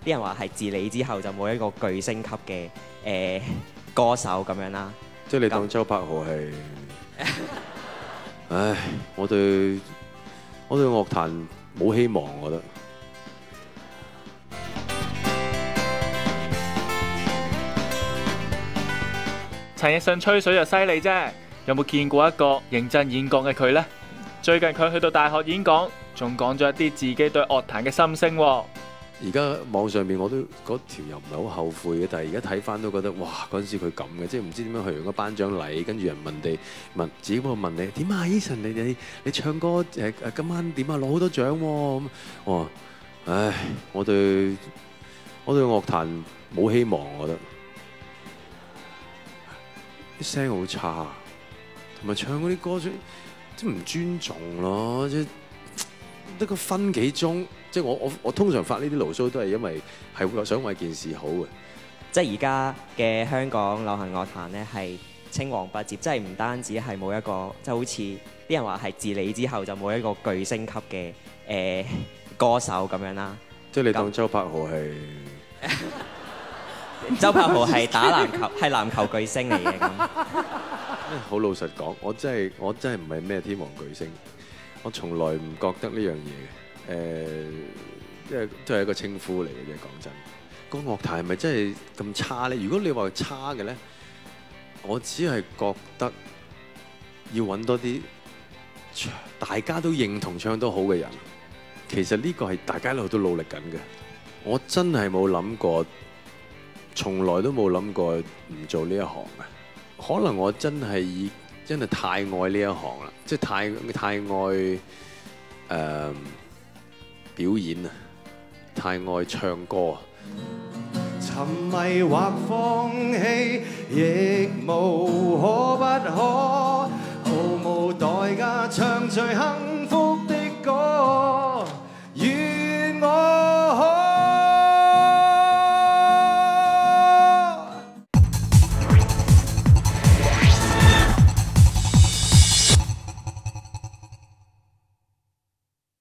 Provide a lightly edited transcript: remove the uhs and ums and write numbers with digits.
啲人話係自你之後就冇一個巨星級嘅歌手咁樣啦。即係你當周柏豪係，唉，我對樂壇冇希望，我覺得。陳奕迅吹水就犀利啫，有冇見過一個認真演講嘅佢呢？最近佢去到大學演講，仲講咗一啲自己對樂壇嘅心聲喎。而家網上面我都嗰條又唔係好後悔嘅，但係而家睇翻都覺得哇！嗰陣時佢咁嘅，即係唔知點樣去完個頒獎禮，跟住人問自己，問你點啊？Eason，你唱歌今晚點啊？攞好多獎喎！咁我話唉，我對樂壇冇希望，我覺得啲聲好差，同埋唱嗰啲歌即係唔尊重咯，即係得個分幾鐘。即係我通常發呢啲牢騷都係因為係想為件事好嘅。即係而家嘅香港流行樂壇咧係青黃不接，即係唔單止係冇一個，即係好似啲人話係自你之後就冇一個巨星級嘅歌手咁樣啦。即係你當周柏豪係？周柏豪係打籃球，係籃球巨星嚟嘅咁。好老實講，我真係唔係咩天王巨星，我從來唔覺得呢樣嘢嘅。即係都係一個稱呼嚟嘅啫。講真，個樂壇係咪真係咁差咧？如果你話差嘅咧，我只係覺得要揾多啲大家都認同唱得好嘅人。其實呢個係大家一路都努力緊嘅。我真係冇諗過，從來都冇諗過唔做呢一行嘅。可能我真係太愛呢一行啦，即係太愛表演啊，太愛唱歌啊！沉迷或放棄，亦無可不可。